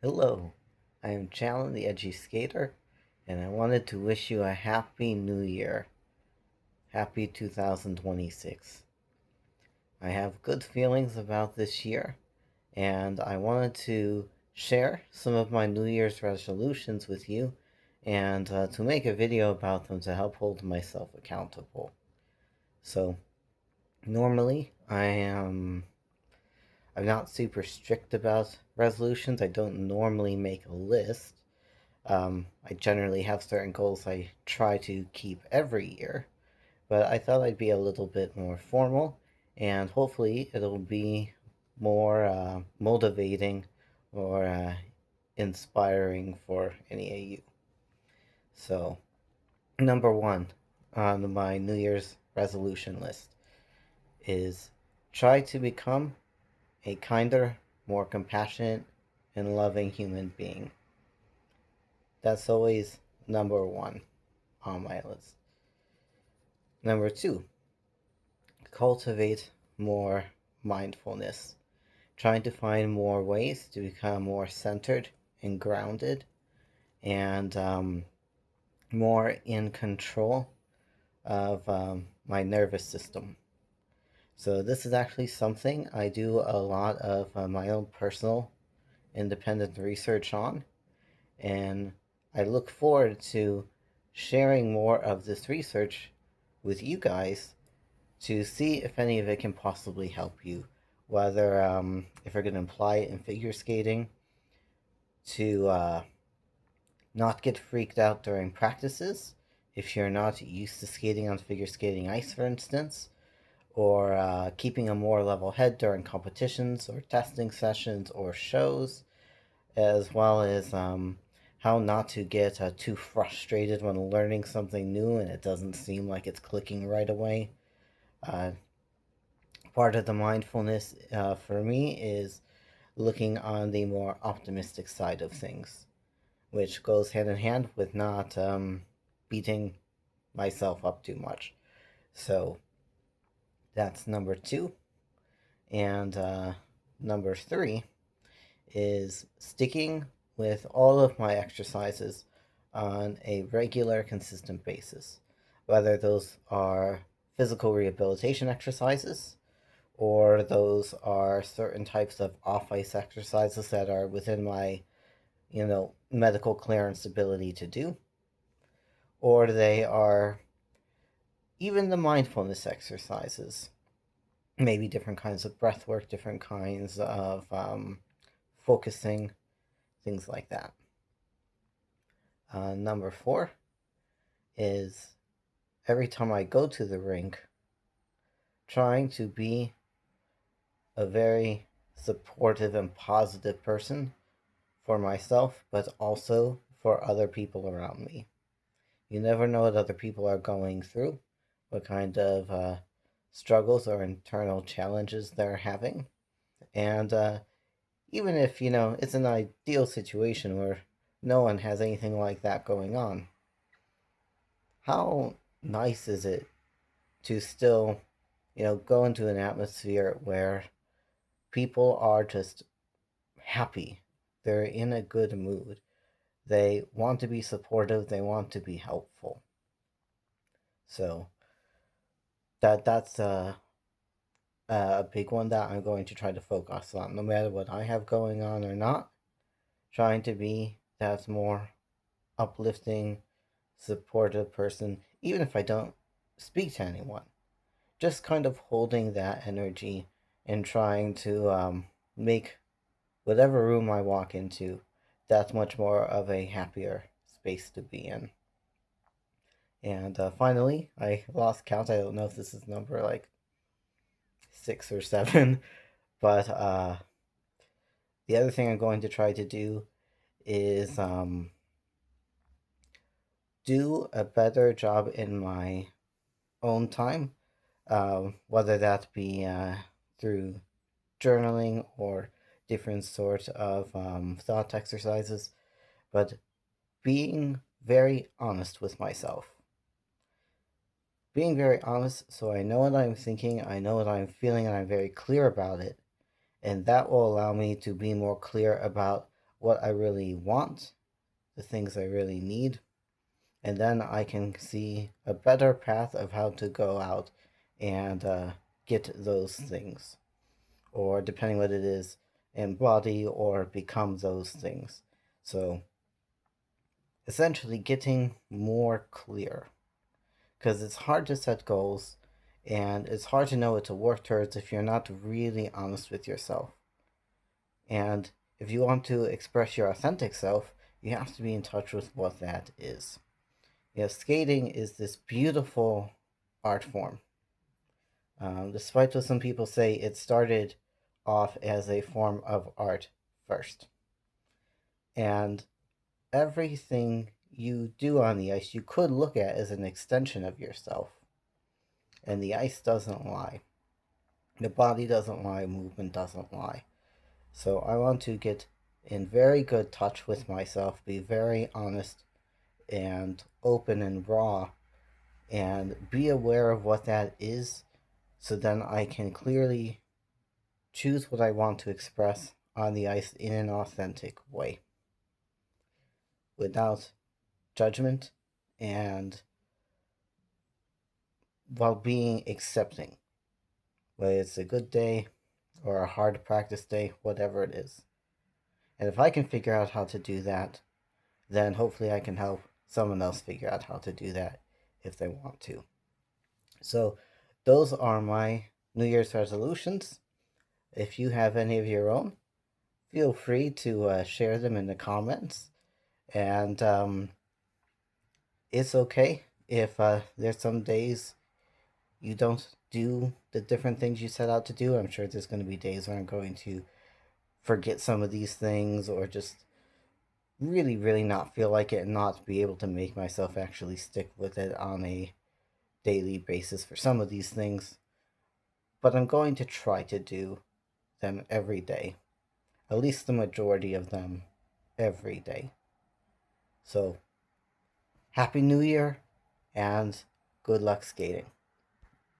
Hello, I am Challen the Edgy Skater, and I wanted to wish you a happy new year. Happy 2026. I have good feelings about this year, and I wanted to share some of my New Year's resolutions with you and to make a video about them to help hold myself accountable. So, normally, I'm not super strict about resolutions. I don't normally make a list. I generally have certain goals I try to keep every year, but I thought I'd be a little bit more formal, and hopefully it'll be more motivating or inspiring for any of you. So, number one on my New Year's resolution list is try to become a kinder, more compassionate, and loving human being. That's always number one on my list. Number two, cultivate more mindfulness. Trying to find more ways to become more centered and grounded and more in control of my nervous system. So, this is actually something I do a lot of my own personal independent research on, and I look forward to sharing more of this research with you guys to see if any of it can possibly help you. Whether if we're going to apply it in figure skating to not get freaked out during practices, if you're not used to skating on figure skating ice, for instance, or keeping a more level head during competitions or testing sessions or shows, as well as how not to get too frustrated when learning something new and it doesn't seem like it's clicking right away. Uh, Part of the mindfulness for me is looking on the more optimistic side of things, which goes hand in hand with not beating myself up too much. So that's number two. And number three is sticking with all of my exercises on a regular, consistent basis, whether those are physical rehabilitation exercises or those are certain types of off ice exercises that are within my, medical clearance ability to do, or they are even the mindfulness exercises, maybe different kinds of breath work, different kinds of focusing, things like that. Number four is every time I go to the rink, trying to be a very supportive and positive person for myself, but also for other people around me. You never know what other people are going through, what kind of struggles or internal challenges they're having. And even if, it's an ideal situation where no one has anything like that going on, how nice is it to still, go into an atmosphere where people are just happy? They're in a good mood. They want to be supportive, they want to be helpful. So that's a big one that I'm going to try to focus on, no matter what I have going on or not. Trying to be that more uplifting, supportive person, even if I don't speak to anyone. Just kind of holding that energy and trying to make whatever room I walk into that much more of a happier space to be in. And finally, I lost count. I don't know if this is number like 6 or 7, but the other thing I'm going to try to do is do a better job in my own time, whether that be through journaling or different sorts of thought exercises, but being very honest with myself. Being very honest so I know what I'm thinking, I know what I'm feeling, and I'm very clear about it. And that will allow me to be more clear about what I really want, the things I really need, and then I can see a better path of how to go out and get those things, or depending what it is, embody or become those things. So essentially, getting more clear, because it's hard to set goals and it's hard to know what to work towards if you're not really honest with yourself. And if you want to express your authentic self, you have to be in touch with what that is. Skating is this beautiful art form. Despite what some people say, it started off as a form of art first. And everything you do on the ice, you could look at as an extension of yourself. And the ice doesn't lie. The body doesn't lie, movement doesn't lie. So I want to get in very good touch with myself, be very honest and open and raw, and be aware of what that is, so then I can clearly choose what I want to express on the ice in an authentic way without judgment and while being accepting, whether it's a good day or a hard practice day, whatever it is. And if I can figure out how to do that, then hopefully I can help someone else figure out how to do that if they want to. So, those are my New Year's resolutions. If you have any of your own, feel free to share them in the comments. And it's okay if there's some days you don't do the different things you set out to do. I'm sure there's going to be days where I'm going to forget some of these things or just really, really not feel like it and not be able to make myself actually stick with it on a daily basis for some of these things. But I'm going to try to do them every day, at least the majority of them every day. So, Happy New Year and good luck skating.